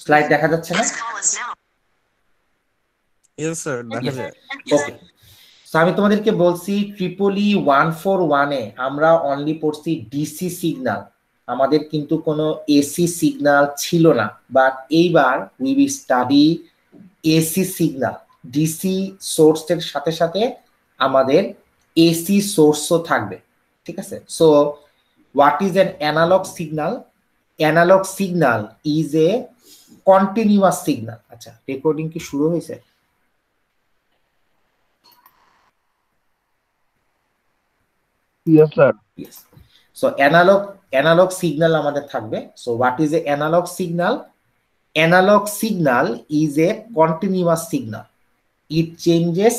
Slide দেখা যাচ্ছে না? ইয়েস স্যার, দেখা যায়। ওকে, সো আমি তোমাদেরকে বলছি ট্রিপলি 141 এ আমরা অনলি পড়ছি ডিসি সিগন্যাল, আমাদের কিন্তু কোনো এসি সিগন্যাল ছিল না। বাট এইবার we will study AC signal. DC সোর্সের সাথে সাথে আমাদের এসি সোর্সও থাকবে, ঠিক আছে? So what is an analogue signal? Analogue signal is a continuous signal. আচ্ছা, রেকর্ডিং কি শুরু হয়েছে? Yes, sir. Yes. So analog signal আমাদের থাকবে। So what is a analog signal? Analog signal is a continuous signal. It changes,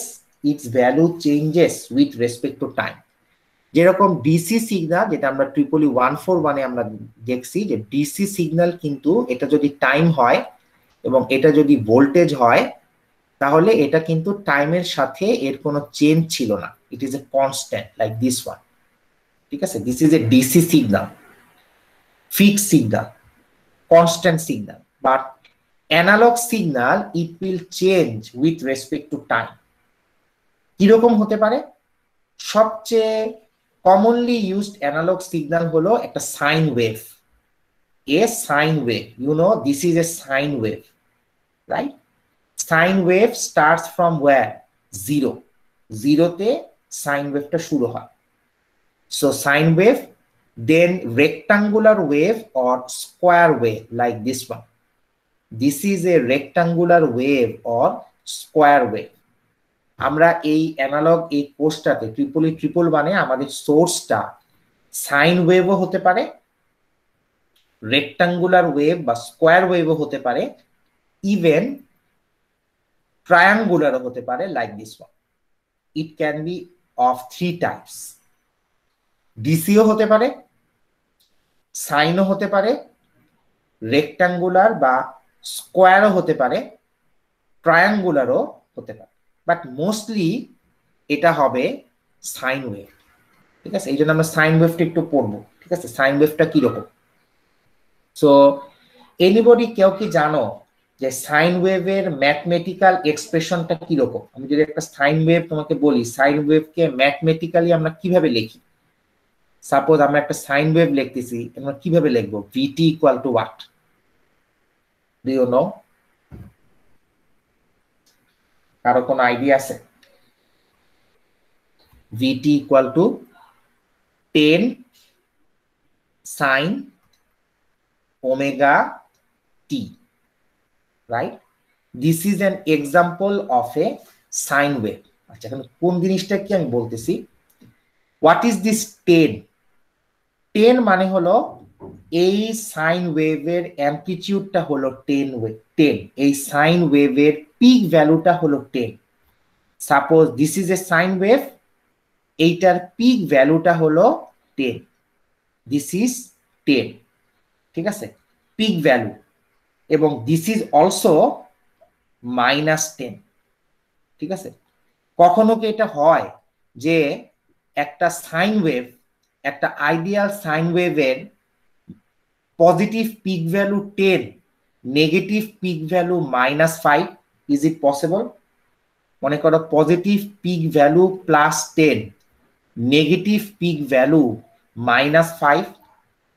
its value changes with respect to time. যেরকম DC signal, যেটা আমরা Tripoli 141 এ আমরা দেখছি যে ডিসি সিগন্যাল কিন্তু এটা যদি টাইম হয় এবং এটা যদি ভোল্টেজ হয় তাহলে এটা কিন্তু টাইমের সাথে এর কোনো চেঞ্জ ছিল না। It is a constant like this one, ঠিক আছে? This is a DC signal, fixed signal, constant signal. But analogue signal it will change with respect to time. কিরকম হতে পারে? সবচেয়ে কমনলি ইউজড অ্যানালগ সিগন্যাল হলো একটা sine wave. A sine wave, you know this is a sine wave, right? Sine wave starts from where? Zero. জিরোতে sine ওয়েভটা শুরু হয়। So sine wave, then rectangular wave or square wave like this one. This is a rectangular wave or square wave. আমরা এই analogue এই কোর্সটাতে triple মানে আমাদের সোর্সটা সাইন ওয়েভও হতে পারে, রেক্টাঙ্গুলার ওয়েভ বা স্কোয়ার ওয়েভও হতে পারে, ইভেন ট্রায়াঙ্গুলারও হতে পারে like this one. It can be of 3 types. DCO হতে পারে, সাইনও হতে পারে, রেক্টাঙ্গুলার বা স্কোয়ারও হতে পারে, ট্রায়াঙ্গুলারও হতে পারে, বাট মোস্টলি এটা হবে সাইন ওয়েভ, ঠিক আছে? এই জন্য আমরা সাইন ওয়েভটা একটু পড়বো, ঠিক আছে? সাইন ওয়েভটা কিরকম? সো এনিবডি, কেউ কি জানো যে সাইন ওয়েভের ম্যাথমেটিক্যাল এক্সপ্রেশনটা কিরকম? আমি যদি একটা সাইন ওয়েভ তোমাকে বলি, সাইন ওয়েভকে ম্যাথমেটিক্যালি আমরা কিভাবে লিখি? সাপোজ আমরা একটা সাইন ওয়েভ লিখতেছি, আমরা কিভাবে লিখবো? VT equal to what? Do you know? কারো কোনো আইডিয়া আছে? VT equal to 10 sine omega T, right? This is an example of a sine wave. আচ্ছা, এখন কোন জিনিসটা কি আমি বলতেছি? What is this 10? 10 মানে হলো এই সাইন ওয়েভের অ্যামপ্লিটিউডটা হলো 10। এই সাইন ওয়েভের পিক ভ্যালুটা হলো 10। Suppose this is a sine wave, এইটার পিক ভ্যালুটা হলো 10, দিস ইজ 10, ঠিক আছে? Pick value. এবং দিস ইজ অলসো -10, ঠিক আছে? কখনো কি এটা হয় যে একটা সাইন ওয়েভ, একটা আইডিয়াল সাইন ওয়েভের positive pick value 10, negative pick value -5? Is it possible? মনে করো positive pick value +10, negative pick value -5.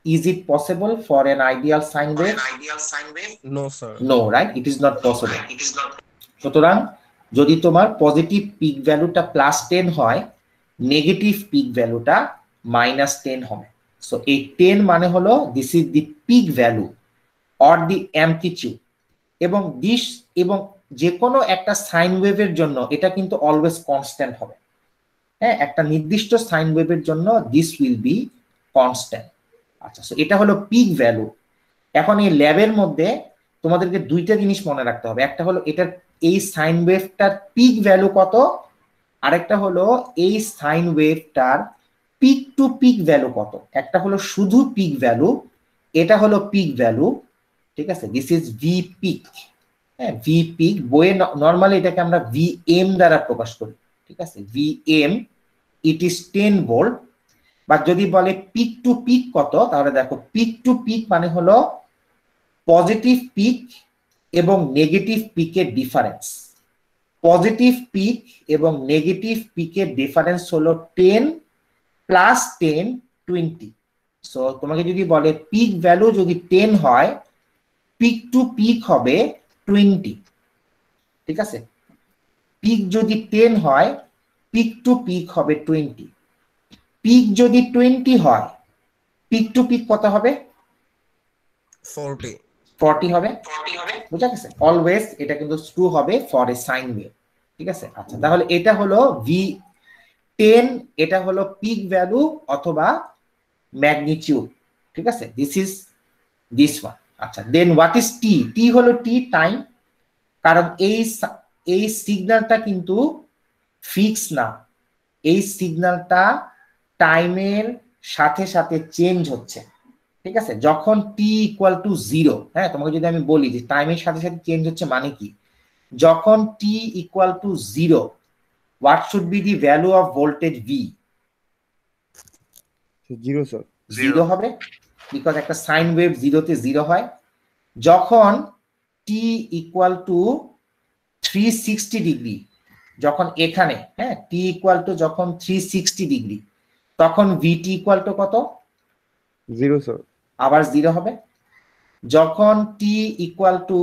Is it possible for an ideal sine wave? No sir. No, right? It is not possible. সুতরাং যদি তোমার positive pick ভ্যালুটা +10 হয়, negative pick ভ্যালুটা -10 হবে। So এই 10 মানে হলো this is the pick value or the amplitude. এবং যে কোনো একটা সাইন ওয়েভের জন্য এটা কিন্তু অলওয়েজ কনস্ট্যান্ট হবে। হ্যাঁ, একটা নির্দিষ্ট সাইন ওয়েভের জন্য দিস উইল বি কনস্ট্যান্ট। আচ্ছা, সো এটা হলো পিক ভ্যালু। এখন এই ল্যাবের মধ্যে তোমাদেরকে দুইটা জিনিস মনে রাখতে হবে। একটা হলো এটার এই সাইন ওয়েভটার পিক ভ্যালু কত, আরেকটা হলো এই সাইন ওয়েভটার পিক টু পিক ভ্যালু কত। একটা হলো শুধু পিক ভ্যালু, এটা হলো পিক ভ্যালু, ঠিক আছে? This is V peak. হ্যাঁ, ভি পিক বইয়ে নর্মালি এটাকে আমরা ভি এম দ্বারা প্রকাশ করি, ঠিক আছে? V M, it is 10 volt. বা যদি বলে পিক টু পিক কত, তাহলে দেখো পিক টু পিক মানে হলো পজিটিভ পিক এবং নেগেটিভ পিকের ডিফারেন্স। পজিটিভ পিক এবং নেগেটিভ পিকের ডিফারেন্স হলো 10 প্লাস 10 20। সো তোমাকে যদি বলে পিক ভ্যালু যদি 10 হয়, পিক টু পিক হবে 20, ঠিক আছে? পিক যদি 10 হয়, পিক টু পিক হবে 20। পিক যদি 20 হয়, পিক টু পিক কত হবে? 40 হবে। বুঝা গেছে? অলওয়েজ এটা কিন্তু ট্রু হবে ফর এ সাইন ওয়েভ, ঠিক আছে? আচ্ছা, তাহলে এটা হলো V10, এটা হলো পিক ভ্যালু অথবা ম্যাগনিটিউড, ঠিক আছে? This is this one. আচ্ছা, দেন হোয়াট ইজ টি? টি হলো টি টাইম, কারণ এই সিগন্যালটা কিন্তু ফিক্স না, এই সিগন্যালটা টাইমের সাথে সাথে চেঞ্জ হচ্ছে, ঠিক আছে? যখন টি ইকুয়াল টু 0, হ্যাঁ, তোমাকে যদি আমি বলি যে টাইমের সাথে সাথে চেঞ্জ হচ্ছে মানে কি, যখন T equal to 0, what should be the value of voltage V? 0 sir. 0 হবে, বিকজ একটা সাইন ওয়েভ 0 তে 0 হয়। যখন টি ইকুয়াল টু 360 ডিগ্রি, যখন এখানে, হ্যাঁ, টি ইকুয়াল টু যখন 360 ডিগ্রি, তখন ভিটি ইকুয়াল টু কত? 0 স্যার। আবার 0 হবে। যখন টি ইকুয়াল টু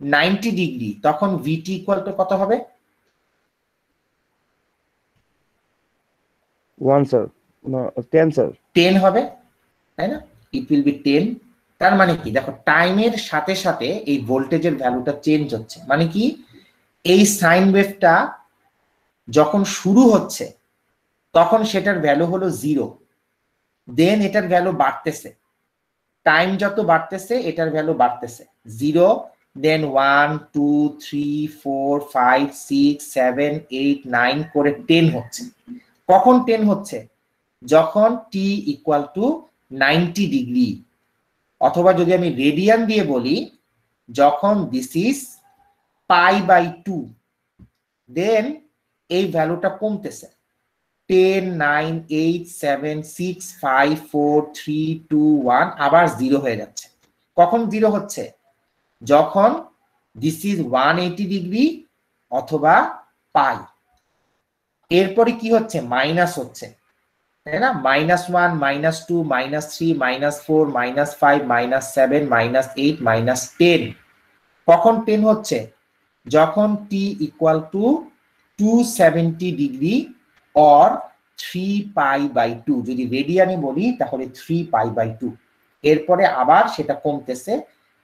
90 ডিগ্রি, তখন ভিটি ইকুয়াল টু কত হবে? 1 স্যার, না 10 স্যার। 10 হবে, তাই না? It will be 10। তার মানে কি, দেখো টাইমের সাথে সাথে এই ভোল্টেজের ভ্যালুটা চেঞ্জ হচ্ছে, মানে কি এই সাইন ওয়েভটা যখন শুরু হচ্ছে তখন সেটার ভ্যালু হলো 0, দেন এটার ভ্যালু বাড়তেছে, টাইম যত বাড়তেছে এটার ভ্যালু বাড়তেছে, 0, দেন 1 2 3 4 5 6 7 8 9 করে 10 হচ্ছে। কখন 10 হচ্ছে? যখন টি ইকুয়াল টু 90 ডিগ্রি, অথবা যদি আমি রেডিয়ান দিয়ে বলি, যখন দিস ইজ π/2, দেন এই ভ্যালুটা কমতেছে, 10 9 8 7 6 5 4 3 2 1, আবার 0 হয়ে যাচ্ছে। কখন 0 হচ্ছে? যখন দিস ইজ 180 ডিগ্রি অথবা পাই। এরপরে কি হচ্ছে? মাইনাস হচ্ছে, তাই না? -1 -2 -3 -4 -5 -7 -8 -10। কখন 10 হচ্ছে? যখন T equal two 270 degree or 3π/2, যদি রেডিয়ানে বলি তাহলে 3π/2। এরপরে আবার সেটা কমতেছে,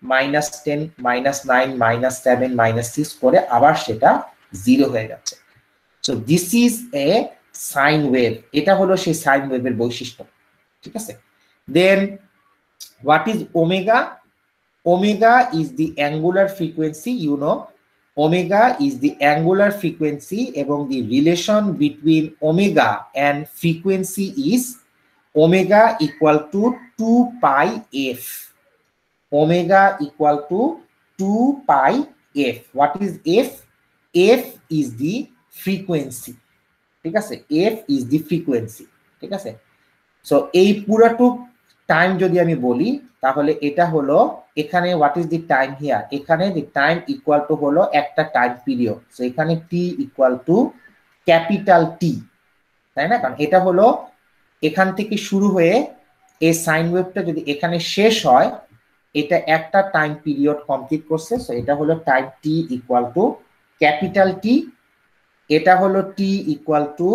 -10 -9 -7 -6 করে আবার সেটা 0 হয়ে যাচ্ছে। So this is a sine wave, এটা হলো সেই সাইন ওয়েভের বৈশিষ্ট্য, ঠিক আছে? Then what is omega? Omega is the angular frequency, you know. Omega is the angular frequency, এবং the relation between omega and frequency is omega equal to 2πf. Omega equal to 2πf. What is f? F is the frequency, ঠিক আছে? f is the frequency, ঠিক আছে? So এই পুরাটুক time যদি আমি বলি তাহলে এটা হলো, এখানে what is the time here? এখানে দি টাইম ইকুয়াল টু হলো একটা টাইম পিরিয়ড। সো এখানে টি ইকুয়াল টু ক্যাপিটাল টি, তাই না? কারণ এটা হলো এখান থেকে শুরু হয়ে এই সাইন ওয়েভটা যদি এখানে শেষ হয়, এটা একটা টাইম পিরিয়ড কমপ্লিট করছে। সো এটা হলো টাইম টি ইকুয়াল টু ক্যাপিটাল টি। এটা হলো টি ইকুয়াল টু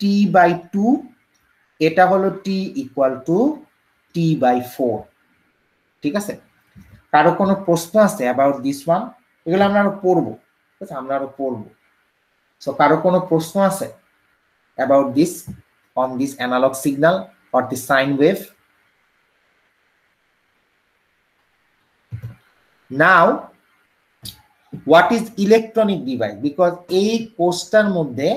t/2, এটা হলো টি ইকুয়াল টু t/4, ঠিক আছে? কারো কোনো প্রশ্ন আছে অ্যাবাউট দিস ওয়ান? এগুলো আমরা আরো পড়বো, ঠিক আছে? আমরা আরো পড়বো। সো কারো কোনো প্রশ্ন আছে about this, on this analogue signal or the sine wave? Now what is electronic device? Because এই কোর্সটার মধ্যে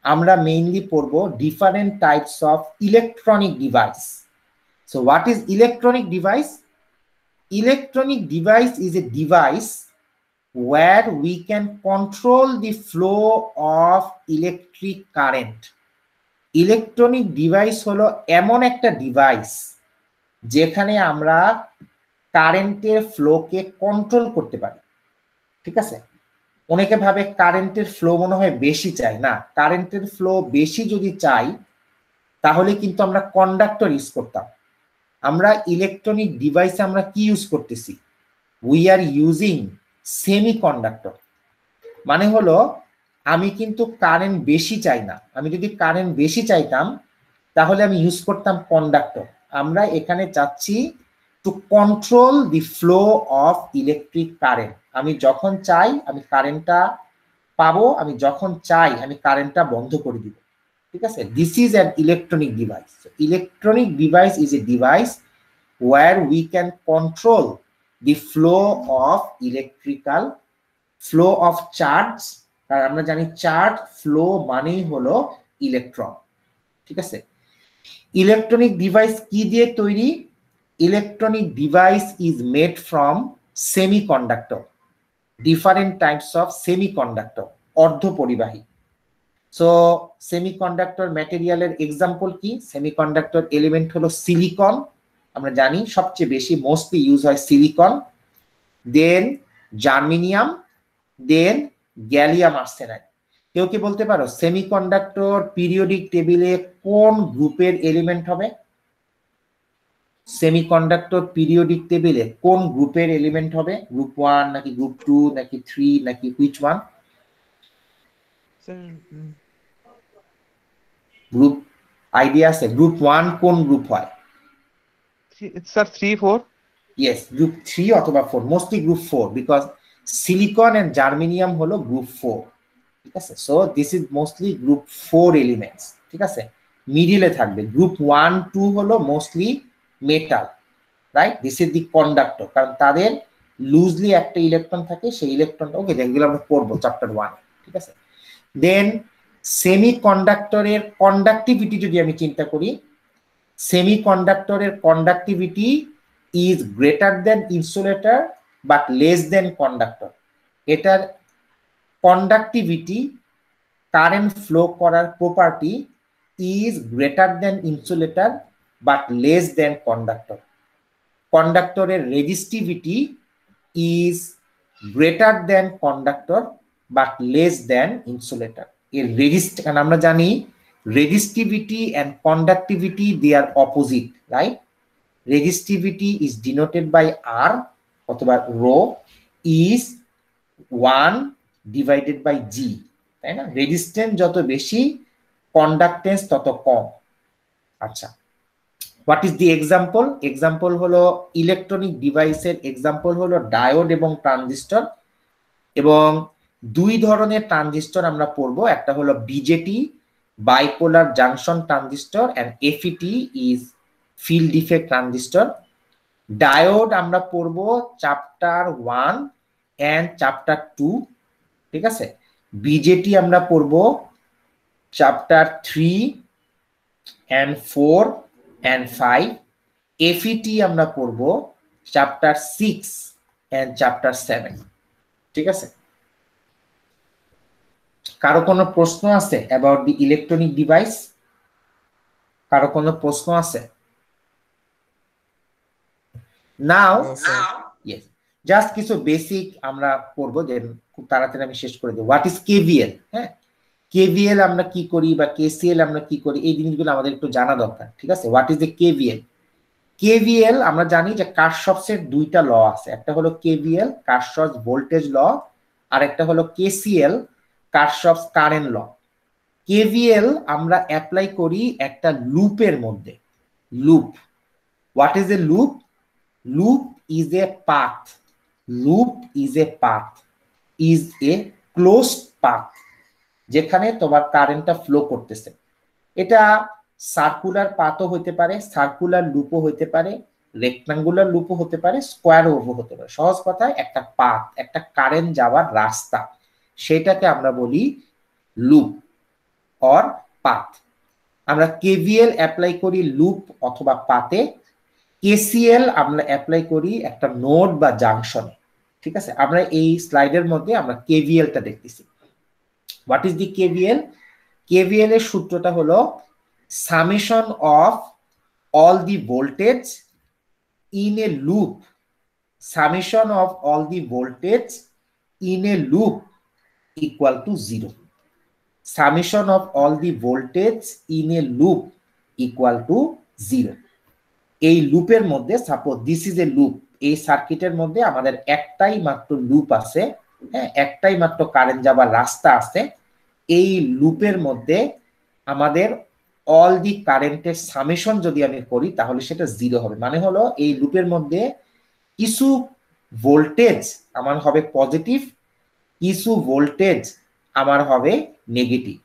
আমরা মেইনলি পড়বো different types of electronic device. So what is electronic device? Electronic device is a device where we can control the flow of electric current. Electronic device হলো এমন একটা device যেখানে আমরা কারেন্টের ফ্লোকে কন্ট্রোল করতে পারি। ঠিক আছে, অনেকে ভাবে কারেন্টের ফ্লো মনে হয় বেশি চাই, না, কারেন্টের ফ্লো বেশি যদি চাই তাহলে কিন্তু আমরা কন্ডাক্টর ইউজ করতাম। আমরা ইলেকট্রনিক ডিভাইসে আমরা কি ইউজ করতেছি? We are using semi conductor. মানে হলো আমি কিন্তু কারেন্ট বেশি চাই না, আমি যদি কারেন্ট বেশি চাইতাম তাহলে আমি ইউজ করতাম কন্ডাক্টর। আমরা এখানে চাচ্ছি to control the flow of electric current. আমি যখন চাই আমি কারেন্টটা পাবো, আমি যখন চাই আমি কারেন্টটা বন্ধ করে দিব। ঠিক আছে, this is an electronic device. Electronic device is a device where we can control the flow of electrical flow of charge। কারণ আমরা জানি চার্জ ফ্লো মানেই হলো ইলেকট্রন। ঠিক আছে, ইলেকট্রনিক ডিভাইস কি দিয়ে তৈরি? Electronic device is made from semiconductor, different types of semiconductor, অর্ধপরিবাহী। সো সেমিকন্ডাক্টর ম্যাটেরিয়ালের এক্সাম্পল কি? সেমিকন্ডাক্টর এলিমেন্ট হলো সিলিকন, আমরা জানি সবচেয়ে বেশি মোস্টলি ইউজ হয় silicon, then germanium, then gallium arsenide. কেউ কি বলতে পারো সেমিকন্ডাক্টর পিরিয়ডিক টেবিলে কোন গ্রুপের এলিমেন্ট হবে? সেমিকন্ডাক্টর পিরিয়ডিক টেবিলে কোন গ্রুপের এলিমেন্ট হবে? গ্রুপ 1 নাকি গ্রুপ 2 নাকি 3 নাকি হুইচ ওয়ান? গ্রুপ আইডিয়া আছে? গ্রুপ 1 কোন গ্রুপ হয়? It's sir 3, 4. Yes, group 3 অথবা 4, mostly group 4 because silicon and germanium হলো গ্রুপ 4। ঠিক আছে, so this is mostly group 4 elements. ঠিক আছে, মিডিলে থাকবে গ্রুপ 1 2 হলো mostly metal, right? This is the conductor, কারণ তাদের লুজলি একটা ইলেকট্রন থাকে, সেই ইলেকট্রনটা, ওকে, যেগুলো আমরা পড়বো চ্যাপ্টার 1। ঠিক আছে, দেন সেমিকন্ডাক্টরের কন্ডাক্টিভিটি যদি আমি চিন্তা করি, সেমিকন্ডাক্টরের conductivity is greater than insulator but less than conductor। এটার কন্ডাক্টিভিটি, কারেন্ট ফ্লো করার property is greater than insulator but less than conductor। কন্ডাক্টরের resistivity is greater than conductor but less than insulator। এর কারণ আমরা জানি resistivity and conductivity they are opposite, right? Resistivity is denoted by R অথবা rho is 1 divided by G, তাই না? Resistance যত বেশি কন্ডাক্টেন্স তত কম। আচ্ছা, what is the example? Example হলো ইলেকট্রনিক ডিভাইসের এক্সাম্পল হলো ডায়োড এবং ট্রানজিস্টর। এবং দুই ধরনের ট্রানজিস্টর আমরা পড়বো, একটা হলো BJT, bipolar junction transistor, and FET is field effect transistor. Diode আমরা পড়বো চ্যাপ্টার 1 এন্ড চ্যাপ্টার 2। ঠিক আছে, বিজেটি আমরা পড়বো চ্যাপ্টার 3 এন্ড 4 এন্ড 5। এফইটি আমরা পড়বো চ্যাপ্টার 6 এন্ড চ্যাপ্টার 7। ঠিক আছে, কারো কোনো প্রশ্ন আছে অ্যাবাউট দি ইলেকট্রনিক ডিভাইস? কারো কোনো প্রশ্ন আছে? নাও ইয়েস, জাস্ট কিছু বেসিক আমরা পড়ব, যে খুব তাড়াতাড়ি আমি শেষ করে দেব। What is KVL? হ্যাঁ, কেভিএল আমরা কি করি বা কেসিএল আমরা কি করি, এই জিনিসগুলো আমাদের একটু জানা দরকার। ঠিক আছে, what is the KVL? KVL আমরা জানি যে কারশফের দুইটা ল আছে, একটা হলো কেভিএল কারশফ ভোল্টেজ ল, আর একটা হলো KCL Kirchhoff current law. KVL আমরা অ্যাপ্লাই করি একটা লুপের মধ্যে। Loop, what is a loop? Loop is a path. Loop is a path, is a closed path যেখানে তোমার কারেন্টটা ফ্লো করতেছে। এটা সার্কুলার পাথও হতে পারে, সার্কুলার লুপও হতে পারে, রেক্টাঙ্গুলার লুপও হতে পারে, স্কোয়ার ওভও হতে পারে। সহজ কথায় একটা পাথ, একটা কারেন্ট যাওয়ার রাস্তা, সেটাকে আমরা বলি লুপ অর পাথ। আমরা কেভিএল অ্যাপ্লাই করি লুপ অথবা পাথে, কেসিএল আমরা অ্যাপ্লাই করি একটা নোড বা জাংশনে। ঠিক আছে, আমরা এই স্লাইডের মধ্যে আমরা কেভিএলটা দেখতেছি। What is the KVL? KVL এর সূত্রটা হলো summation of all the voltage in a loop summation of all the voltage in a loop equal to 0. Summation of all the voltage in a loop equal to 0. এই লুপের মধ্যে suppose this is a loop, এই সার্কিটের মধ্যে আমাদের একটাই মাত্র loop আছে, হ্যাঁ, একটাই মাত্র কারেন্ট যাবার রাস্তা আছে। এই লুপের মধ্যে আমাদের অল দি কারেন্টের সামেশন যদি আমি করি তাহলে সেটা 0 হবে। মানে হলো এই লুপের মধ্যে কিছু ভোল্টেজ আমার হবে পজিটিভ, কিছু ভোল্টেজ আমার হবে নেগেটিভ,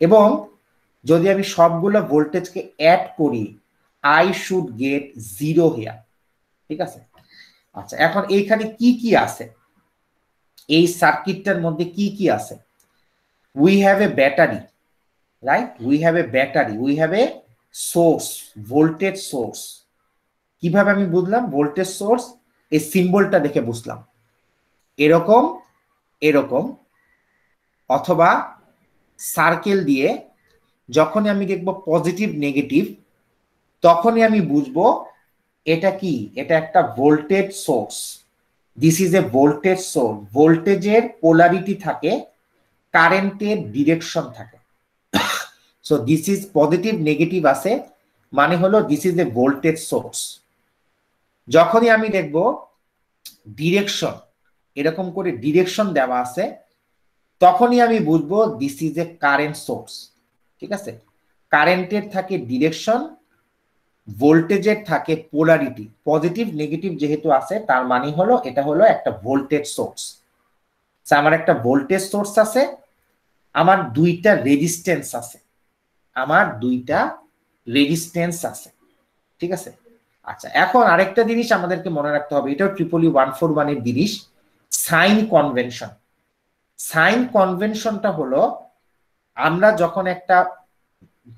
এবং যদি আমি সবগুলো ভোল্টেজকে অ্যাড করি I should get 0 here, ঠিক আছে। আচ্ছা, এখন এইখানে কি কি আছে, এই সার্কিটটার মধ্যে কি কি আছে? we have a battery, right? we have a battery, we have a source, voltage source। কিভাবে আমি বুঝলাম ভোল্টেজ সোর্স? এই সিম্বলটা দেখে বুঝলাম, এরকম এরকম, অথবা সার্কেল দিয়ে যখনই আমি দেখব পজিটিভ নেগেটিভ তখনই আমি বুঝবো এটা কি, এটা একটা voltage source. This is A voltage source. ভোল্টেজের পোলারিটি থাকে, কারেন্টের ডিরেকশন থাকে। So this is positive negative আছে, মানে হলো this is A voltage source. যখনই আমি দেখব ডিরেকশন, এরকম করে ডিরেকশন দেওয়া আছে, তখনই আমি বুঝবো this is A current source, ঠিক আছে। কারেন্টের থাকে ডিরেকশন, ভোল্টেজের থাকে পোলারিটি, পজিটিভ নেগেটিভ যেহেতু আছে তার মানে হলো এটা হলো একটা ভোল্টেজ সোর্স। আমার একটা ভোল্টেজ সোর্স আছে, আমার দুইটা রেজিস্ট্যান্স আছে, আমার দুইটা রেজিস্ট্যান্স আছে, ঠিক আছে। আচ্ছা, এখন আরেকটা জিনিস আমাদেরকে মনে রাখতে হবে, এটাও ট্রিপলি 141 এর জিনিস, সাইন কনভেনশন। সাইন কনভেনশনটা হলো আমরা যখন একটা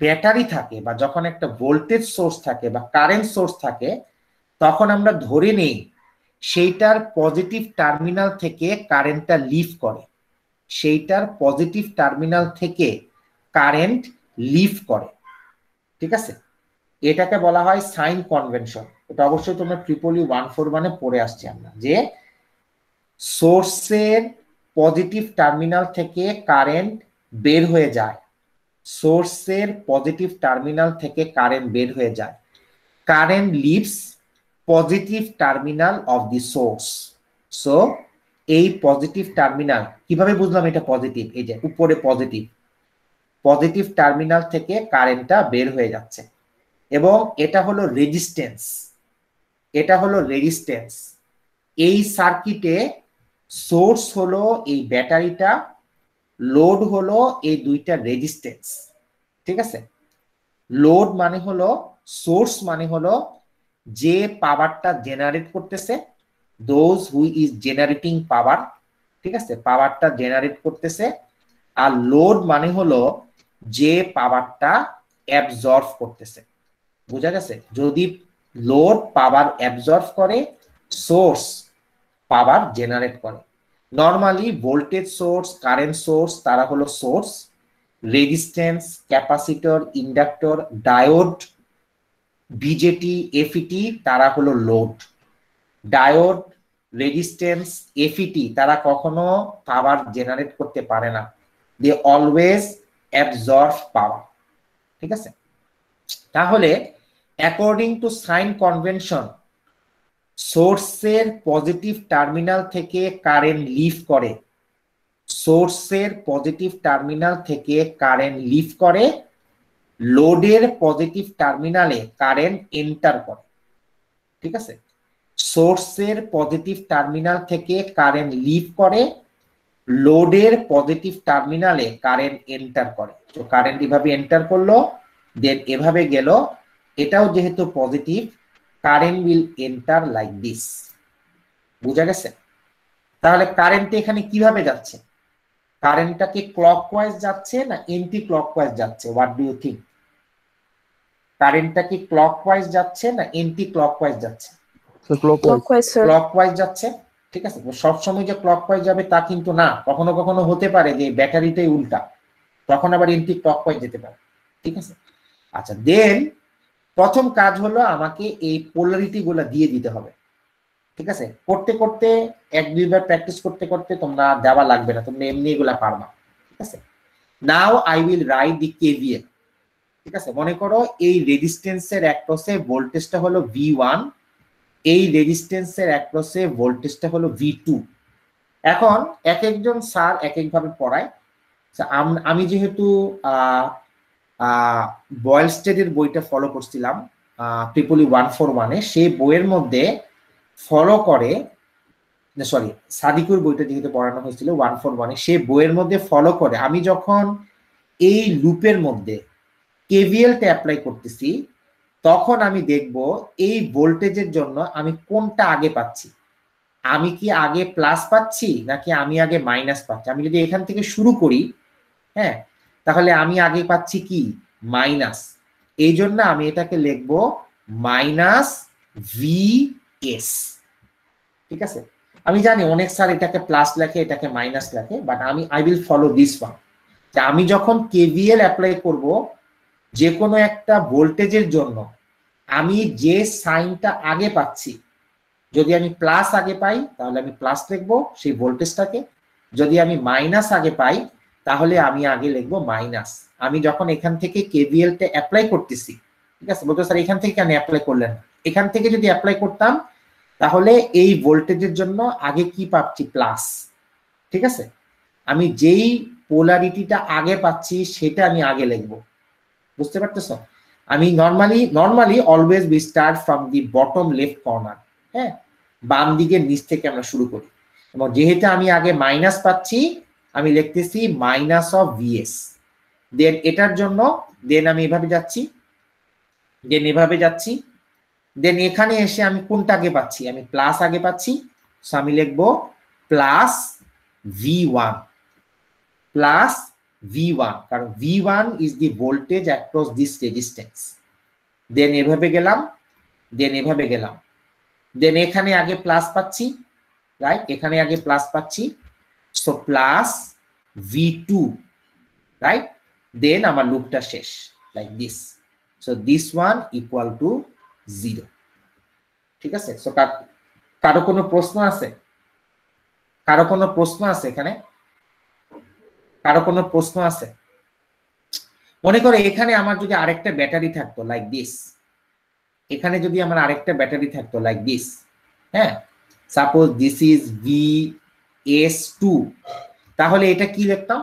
ব্যাটারি থাকে বা যখন একটা ভোল্টেজ সোর্স থাকে বা কারেন্ট সোর্স থাকে তখন আমরা ধরে নেই সেইটার পজিটিভ টার্মিনাল থেকে কারেন্টটা লিভ করে, সেইটার পজিটিভ টার্মিনাল থেকে কারেন্ট লিভ করে, ঠিক আছে। এটাকে বলা হয় সাইন কনভেনশন। এটা অবশ্যই তোমরা ট্রিপলি 141 পড়ে আসছি আমরা, যে সোর্সের পজিটিভ টার্মিনাল থেকে কারেন্ট বের হয়ে যায়, সোর্সের পজিটিভ টার্মিনাল থেকে কারেন্ট বের হয়ে যায়, current leaves positive terminal of the source. So এই পজিটিভ টার্মিনাল কিভাবে বুঝলাম এটা পজিটিভ? এই যে উপরে পজিটিভ, পজিটিভ টার্মিনাল থেকে কারেন্টটা বের হয়ে যাচ্ছে, এবং এটা হলো রেজিস্ট্যান্স, এটা হলো রেজিস্ট্যান্স। এই সার্কিটে সোর্স হলো এই ব্যাটারিটা, লোড হলো এই দুইটা রেজিস্ট্যান্স, ঠিক আছে। লোড মানে হলো, সোর্স মানে হলো যে পাওয়ারটা জেনারেট করতেছে, দোজ হু ইজ জেনারেটিং পাওয়ার, ঠিক আছে, পাওয়ারটা জেনারেট করতেছে। আর লোড মানে হলো যে পাওয়ারটা অ্যাবজর্ব করতেছে, বুঝা গেছে? যদি লোড পাওয়ার অ্যাবজর্ব করে, সোর্স পাওয়ার জেনারেট করে। Normally voltage source, current source তারা হলো source, resistance, capacitor, inductor, diode, BJD, এফইটি তারা হলো লোড। ডায়োড, রেজিস্ট্যান্স, এফইটি তারা কখনো পাওয়ার জেনারেট করতে পারে না, দে অলওয়েজ অ্যাবজর্ব পাওয়ার, ঠিক আছে। তাহলে অ্যাকর্ডিং টু সাইন কনভেনশন, সোর্সের পজিটিভ টার্মিনাল থেকে কারেন্ট লিভ করে, সোর্সের পজিটিভ টার্মিনাল থেকে কারেন্ট লিভ করে, লোডের পজিটিভ টার্মিনালে কারেন্ট এন্টার করে, ঠিক আছে। সোর্সের পজিটিভ টার্মিনাল থেকে কারেন্ট লিভ করে, লোডের পজিটিভ টার্মিনালে কারেন্ট এন্টার করে। তো কারেন্ট এভাবে এন্টার করলো, দেন এভাবে গেল, এটাও যেহেতু positive, current will enter like this, বুঝা গেছে? তাহলে কারেন্ট এখানে কিভাবে যাচ্ছে? কারেন্টটাকে ক্লকওয়াইজ যাচ্ছে না এন্টি ক্লকওয়াইজ যাচ্ছে? What do you think? কারেন্টটা কি ক্লকওয়াইজ যাচ্ছে না এন্টি ক্লকওয়াইজ যাচ্ছে? ক্লকওয়াইজ যাচ্ছে, ঠিক আছে। সবসময় যে ক্লকওয়াইজ যাবে তা কিন্তু না, কখনো কখনো হতে পারে যে ব্যাটারিটাই উল্টা, তখন আবার এন্টি ক্লকওয়াইজ যেতে পারে, ঠিক আছে। আচ্ছা, দেন প্রথম কাজ হলো আমাকে এই পোলারিটি গুলা দিয়ে দিতে হবে। ঠিক আছে, করতে করতে এক দুইবার প্র্যাকটিস করতে করতে তোমরা দেওয়া লাগবে না, তোমরা এমনি এগুলা পারবা। ঠিক আছে, now I will write the KVL. ঠিক আছে, মনে করো এই রেজিস্ট্যান্সের অ্যাক্রসে ভোল্টেজটা হলো V1, এই রেজিস্ট্যান্সের অ্যাক্রসে ভোল্টেজটা হলো V2। এখন এক একজন স্যার এক একভাবে পড়ায়। আমি যেহেতু বয়েল স্টেডের বইটা ফলো করছিলাম ট্রিপলি 141-এ, সেই বইয়ের মধ্যে ফলো করে, সরি সাদিকুর বইটা যেহেতু পড়ানো হয়েছিল 141-এ, সেই বইয়ের মধ্যে ফলো করে আমি যখন এই লুপের মধ্যে কেভিএলটা অ্যাপ্লাই করতেছি, তখন আমি দেখব এই ভোল্টেজের জন্য আমি কোনটা আগে পাচ্ছি। আমি কি আগে প্লাস পাচ্ছি নাকি আমি আগে মাইনাস পাচ্ছি। আমি যদি এখান থেকে শুরু করি, হ্যাঁ, তাহলে আমি আগে পাচ্ছি কি মাইনাস। এই জন্য আমি এটাকে লিখব মাইনাস VS। ঠিক আছে, আমি জানি অনেক স্যার এটাকে প্লাস লেখে, এটাকে মাইনাস লেখে, but I will follow this one. আমি যখন কেভিএল অ্যাপ্লাই করব যে কোনো একটা ভোল্টেজের জন্য, আমি যে সাইনটা আগে পাচ্ছি, যদি আমি প্লাস আগে পাই তাহলে আমি প্লাস লিখবো সেই ভোল্টেজটাকে, যদি আমি মাইনাস আগে পাই তাহলে আমি আগে লিখবো মাইনাস। আমি যখন এখান থেকে কেভিএলটা অ্যাপ্লাই করতেছি, ঠিক আছে, বলতো স্যার এখান থেকে কেন অ্যাপ্লাই করলেন, এখান থেকে যদি অ্যাপ্লাই করতাম তাহলে এই ভোল্টেজের জন্য আগে কি পাচ্ছি প্লাস। ঠিক আছে, আমি যেই পোলারিটিটা আগে পাচ্ছি সেটা আমি আগে লিখবো। বুঝতে পারতেছ? আমি normally always we start from the bottom left corner. হ্যাঁ, বাম দিকের নিচ থেকে আমরা শুরু করি, এবং যেহেতু আমি আগে মাইনাস পাচ্ছি আমি লিখতেছি মাইনাস অফ VS। দেন এটার জন্য দেন আমি এভাবে যাচ্ছি, দেন এভাবে যাচ্ছি, দেন এখানে এসে আমি কোনটা আগে পাচ্ছি, আমি প্লাস আগে পাচ্ছি, সো আমি লিখবো প্লাস V1, প্লাস V1, কারণ V1 is the voltage across this resistance. Then এভাবে গেলাম, দেন এভাবে গেলাম, দেন এখানে আগে প্লাস পাচ্ছি, রাইট, এখানে আগে প্লাস পাচ্ছি, সো প্লাস V2, রাইট, দেন আমার লুপটা শেষ like this. So this one equal to 0। ঠিক আছে, সো কারো কোনো প্রশ্ন আছে? কারো কোনো প্রশ্ন আছে এখানে? কারো কোনো প্রশ্ন আছে? মনে করো এখানে আমার যদি আরেকটা ব্যাটারি থাকতো লাইক দিস, এখানে যদি আমার আরেকটা ব্যাটারি থাকতো লাইক দিস, হ্যাঁ, সাপোজ দিস ইজ VS2, তাহলে এটা কি লিখতাম?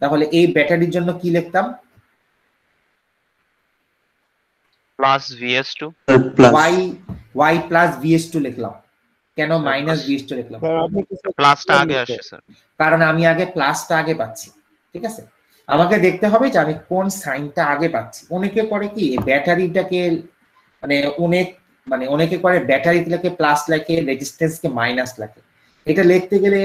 তাহলে এই ব্যাটারির জন্য কি লিখতাম? Plus VS2। why plus VS2 লিখলাম, কেন মাইনাস VS2 লিখলাম? প্লাসটা আগে আসে স্যার, কারণ আমি আগে প্লাসটা আগে পাচ্ছি। ঠিক আছে, আমাকে দেখতে হবে যে আমি কোন সাইনটা আগে পাচ্ছি। অনেকে করে কি ব্যাটারিটাকে অনেকে করে ব্যাটারি লেখে প্লাস লেখে, রেজিস্ট্যান্সকে মাইনাস লেখে। এটা লিখতে গেলে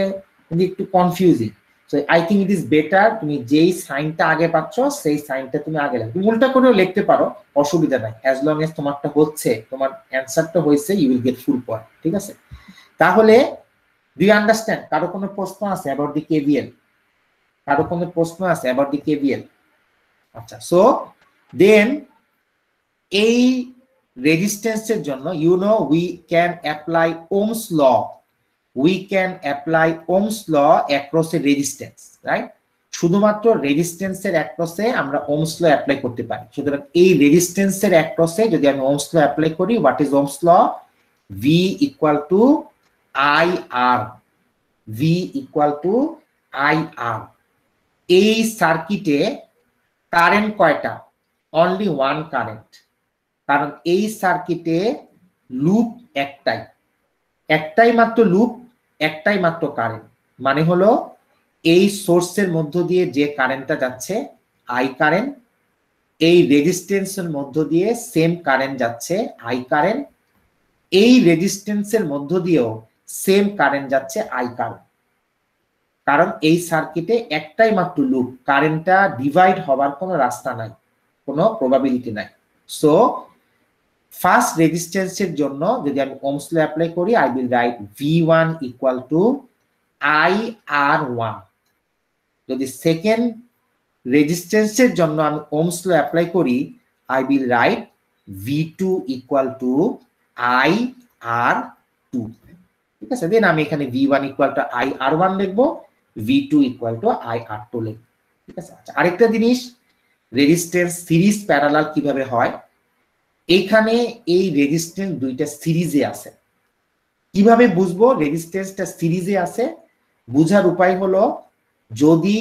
কিন্তু একটু confusing. So I think it is better তুমি যেই সাইনটা আগে পাচ্ছ সেই সাইনটা তুমি আগে লিখো। তুমি উল্টা করেও লিখতে পারো, অসুবিধা নাই, অ্যাজ লং এজ তোমারটা হচ্ছে, তোমার অ্যান্সারটা হয়েছে, you will get full point. ঠিক আছে, তাহলে ডু ইউ আন্ডারস্ট্যান্ড? কারো কোনো প্রশ্ন আছে অ্যাবাউট দি কেভিএল? কারো কোনো প্রশ্ন আছে অ্যাবাউট দি কেভিএল? আচ্ছা, সো দেন এই রেজিস্ট্যান্সের জন্য you know we can apply Ohm's law, we can apply Ohm's law across a resistance, right? শুধুমাত্র রেজিস্ট্যান্সের অ্যাক্রসে আমরা ওমস ল অ্যাপ্লাই করতে পারি। সুতরাং এই রেজিস্ট্যান্সের অ্যাক্রসে যদি আমি ওমস ল অ্যাপ্লাই করি, what is Ohm's law? V equal to IR, V equal to IR। এই সার্কিটে কারেন্ট কয়টা? অনলি ওয়ান কারেন্ট, কারণ এই সার্কিটে লুপ একটাই মাত্র লুপ, একটাই মাত্র কারেন্ট। মানে হলো এই সোর্সের মধ্য দিয়ে যে কারেন্টটা যাচ্ছে I কারেন্ট, এই রেজিস্ট্যান্সের মধ্য দিয়ে সেম কারেন্ট যাচ্ছে I কারেন্ট, এই রেজিস্ট্যান্সের মধ্য দিয়েও সেম কারেন্ট যাচ্ছে I কারেন্ট। কারণ এই সার্কিটে একটাই মাত্র লুপ, কারেন্টটা ডিভাইড হবার কোনো রাস্তা নাই, কোনো প্রবাবিলিটি নাই। সো ফার্স্ট রেজিস্ট্যান্সের জন্য যদি আমি ওমস ল অ্যাপ্লাই করি, I will write V1 equal to IR1। যদি সেকেন্ড রেজিস্ট্যান্সের জন্য আমি ওমস ল অ্যাপ্লাই করি, I will write V2 equal to IR2। Two, ঠিক আছে। দেন আমি এখানে V1 ইকুয়াল টু IR1 লিখবো, V2 ইকুয়াল টু IR2 লিখবো, ঠিক আছে। আচ্ছা, আরেকটা জিনিস, রেজিস্ট্যান্স সিরিজ প্যারালাল কিভাবে হয়, এখানে এই রেজিস্ট্যান্স দুইটা সিরিজে আছে। কিভাবে বুঝবো রেজিস্ট্যান্সটা সিরিজে আছে? বুঝার উপায় হলো, যদি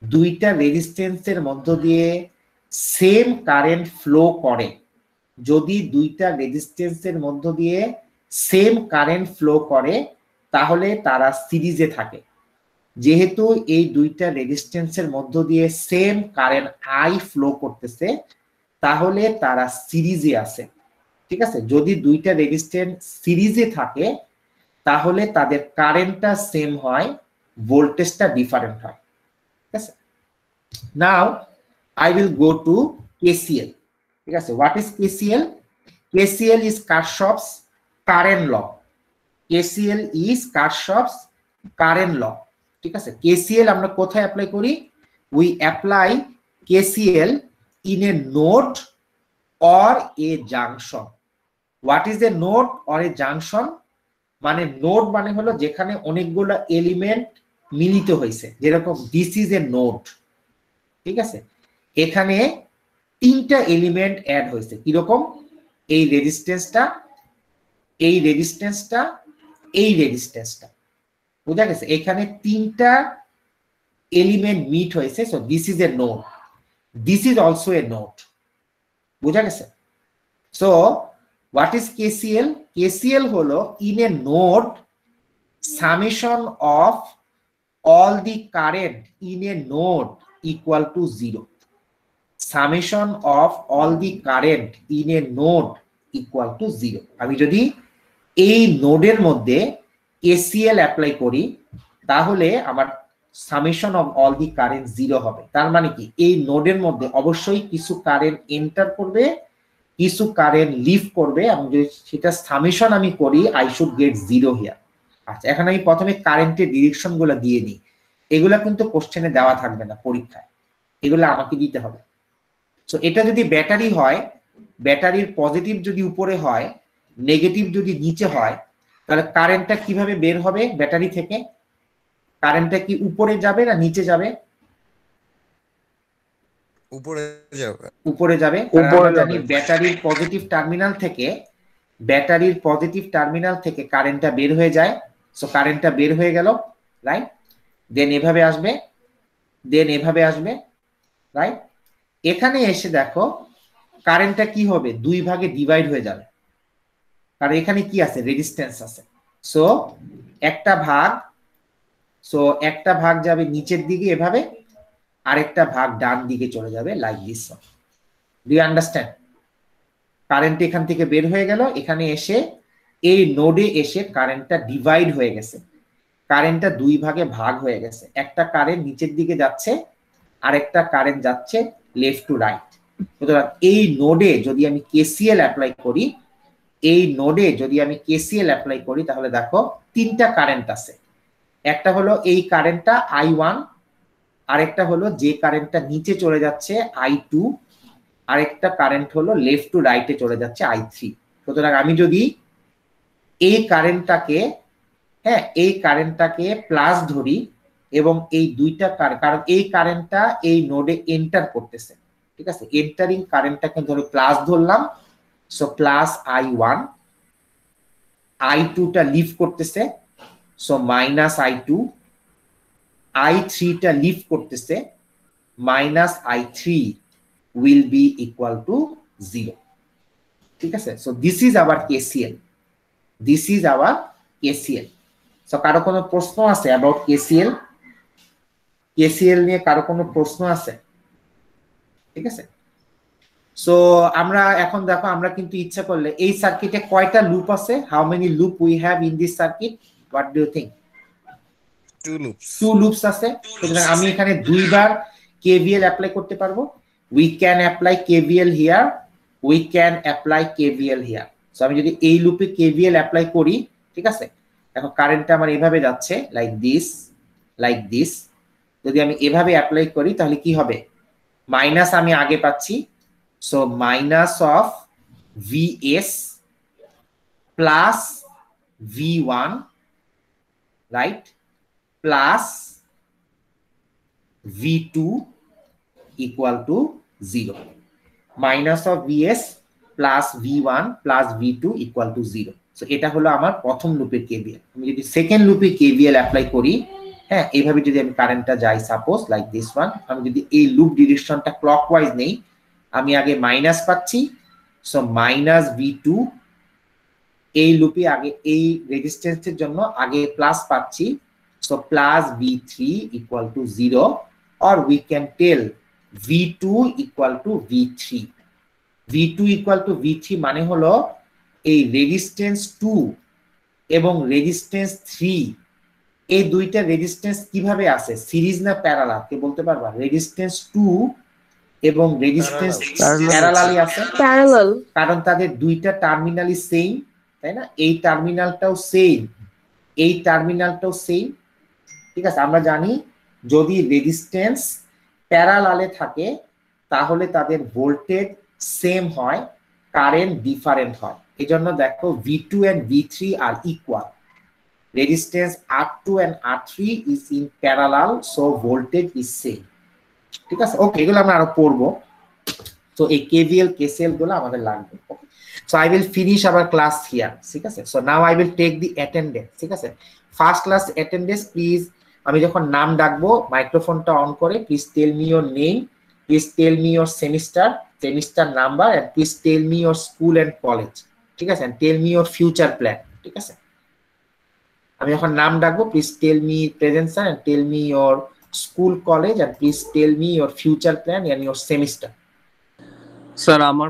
দুইটা রেজিস্ট্যান্সের মধ্য দিয়ে সেম কারেন্ট ফ্লো করে, যদি দুইটা রেজিস্ট্যান্সের মধ্য দিয়ে সেম কারেন্ট ফ্লো করে, তাহলে তারা সিরিজে থাকে। যেহেতু এই দুইটা রেজিস্ট্যান্সের মধ্য দিয়ে সেম কারেন্ট আই ফ্লো করতেছে, তাহলে তারা সিরিজে আছে, ঠিক আছে। যদি দুইটা রেজিস্ট্যান্স সিরিজে থাকে, তাহলে তাদের কারেন্টটা সেম হয়, ভোল্টেজটা ডিফারেন্ট হয়, ঠিক আছে। নাও I will go to KCL, ঠিক আছে। What is KCL? KCL is Kirchhoff's current law. KCL is Kirchhoff's current law, ঠিক আছে। KCL আমরা কোথায় অ্যাপ্লাই করি? We apply KCL in a node or a junction. What is a node or a junction? মানে node মানে হলো যেখানে অনেকগুলো এলিমেন্ট মিলিত হয়েছে, যেরকম দিস ইজ এ নোড, ঠিক আছে। এখানে তিনটা এলিমেন্ট অ্যাড হয়েছে, কিরকম? এই রেজিস্ট্যান্সটা, এই রেজিস্ট্যান্সটা, এই রেজিস্ট্যান্সটা, বুঝা গেছে? এখানে তিনটা এলিমেন্ট মিট হয়েছে, so this is A node, this is also a node, বুঝা গেছে? So what is KCL? KCL হলো in a node summation of all the current in a node equal to 0. Summation of all the current in a node equal to 0. আমি যদি এই নোডের মধ্যে KCL apply করি, তাহলে আমার summation of all the current 0 হবে। তার মানে কি, এই নোডের মধ্যে অবশ্যই কিছু কারেন্ট এন্টার করবে, কিছু কারেন্ট লিভ করবে, এবং যদি সেটা সামেশন আমি করি, আই শুড গেট 0 হিয়ার। আচ্ছা, এখন আমি প্রথমে কারেন্টের ডিরেকশন গুলো দিয়ে নিই। এগুলা কিন্তু কোশ্চেনে দেওয়া থাকবে না পরীক্ষায়, এগুলো আমাকে দিতে হবে। সো এটা যদি ব্যাটারি হয়, ব্যাটারির পজিটিভ যদি উপরে হয়, নেগেটিভ যদি নিচে হয়, তাহলে কারেন্টটা কিভাবে বের হবে ব্যাটারি থেকে? কারেন্টটা কি উপরে যাবে না নিচে যাবে? উপরে যাবে। উপরে যাবে। আমরা জানি ব্যাটারির পজিটিভ টার্মিনাল থেকে, ব্যাটারির পজিটিভ টার্মিনাল থেকে কারেন্টটা বের হয়ে যায়। সো কারেন্টটা বের হয়ে গেল, রাইট? দেন এভাবে আসবে, দেন এভাবে আসবে, রাইট? এখানে এসে দেখো কারেন্টটা কি হবে, দুই ভাগে ডিভাইড হয়ে যাবে, কারণ এখানে কি আছে, রেজিস্ট্যান্স আছে। সো একটা ভাগ, সো একটা ভাগ যাবে নিচের দিকে এভাবে, আরেকটা ভাগ ডান দিকে চলে যাবে, like this. Do you understand? Current এখান থেকে বের হয়ে গেল, এখানে এসে এই নোডে এসে কারেন্টটা ডিভাইড হয়ে গেছে, কারেন্টটা দুই ভাগে ভাগ হয়ে গেছে। একটা কারেন্ট নিচের দিকে যাচ্ছে, আরেকটা কারেন্ট যাচ্ছে লেফট টু রাইট। সুতরাং এই নোডে যদি আমি KCL অ্যাপ্লাই করি, এই নোডে যদি আমি KCL অ্যাপ্লাই করি, তাহলে দেখো তিনটা কারেন্ট আছে। একটা হলো এই কারেন্টটা I1, আরেকটা হলো যে কারেন্টটা নিচে চলে যাচ্ছে I2, আরেকটা কারেন্ট হলো লেফট টু রাইটে চলে যাচ্ছে I3। সুতরাং আমি যদি এই কারেন্টটাকে, হ্যাঁ, এই কারেন্টটাকে প্লাস ধরি, এবং এই দুইটা কারণ এই কারেন্টটা এই নোডে এন্টার করতেছে, ঠিক আছে, এন্টারিং কারেন্টটাকে ধরে প্লাস ধরলাম। সো প্লাস I1, I2 টা লিভ করতেছে, সো মাইনাস I2, I3 টা লিভ করতেছে, minus I3 will be equal to 0, ঠিক আছে। So this is our KCL, this is our KCL। So কারো কোনো প্রশ্ন আছে অ্যাবাউট KCL? KCL নিয়ে কারো কোনো প্রশ্ন আছে? ঠিক আছে। সো আমরা এখন দেখো, আমরা কিন্তু ইচ্ছা করলে এই সার্কিটে কয়টা লুপ আছে? How many loop we have in this circuit? What do you think? 2 loops আছে। সুতরাং আমি এখানে দুইবার KVL অ্যাপ্লাই করতে পারবো। We can apply KVL here, we can apply KVL here. So আমি যদি এই লুপে KVL অ্যাপ্লাই করি, ঠিক আছে, এখন কারেন্টটা আমার এভাবে যাচ্ছে, লাইক দিস, লাইক দিস। যদি আমি এভাবে অ্যাপ্লাই করি, তাহলে কি হবে? মাইনাস আমি আগে পাচ্ছি, so minus of VS plus V1, right, plus V2 equal to 0. Minus of Vs plus V1 plus V2 equal to 0. So এটা হলো আমার প্রথম লুপের KVL। আমি যদি সেকেন্ড লুপে KVL অ্যাপ্লাই করি, হ্যাঁ, এইভাবে যদি আমি কারেন্টটা যাই সাপোজ লাইক দিস ওয়ান, আমি যদি এই লুপ ডিরেকশনটা ক্লকওয়াইজ নেই, আমি আগে মাইনাস পাচ্ছি, সো মাইনাস V2, এই লুপে আগে এই রেজিস্ট্যান্সের জন্য আগে প্লাস পাচ্ছি, so plus V3 equal to 0, or we can tell V2 equal to V3. V2 equal to V3 মানে হলো এই রেজিস্ট্যান্স 2 এবং রেজিস্ট্যান্স 3, এই দুইটা রেজিস্ট্যান্স কিভাবে আছে, সিরিজ না প্যারালাল, কে বলতে পারবা? রেজিস্ট্যান্স 2 এবং রেজিস্ট্যান্স প্যারালালি আছে, প্যারালাল, কারণ তাদের দুইটা টার্মিনালই সেম, তাই না? এই টার্মিনালটাও সেম, এই টার্মিনালটাও সেম, ঠিক আছে? আমরা জানি যদি রেজিস্ট্যান্স প্যারালালে থাকে তাহলে তাদের ভোল্টেজ সেম হয়, কারেন্ট ডিফারেন্ট হয়। এজন্য দেখো V2 and V3 are equal, resistance R2 and R3 is in parallel, so voltage is same, ঠিক আছে? ওকে, এগুলো আমরা আরো পড়বো। তো এই KVL KCL গুলো আমাদের লাগবে। ওকে, so I will finish our class here, ঠিক আছে? so now I will take the attendance, ঠিক আছে? ফার্স্ট ক্লাস অ্যাটেন্ডেন্স প্লিজ, আমি যখন নাম ডাকবো মাইক্রোফোনটা অন করে please tell me your name, please tell me your semester number, and please tell me your school and college, ঠিক আছে? And tell me your future plan, ঠিক আছে? আমি যখন নাম ডাকবো please tell me present sir, and tell me your school college, and please tell me your future plan and your semester. Sir আমার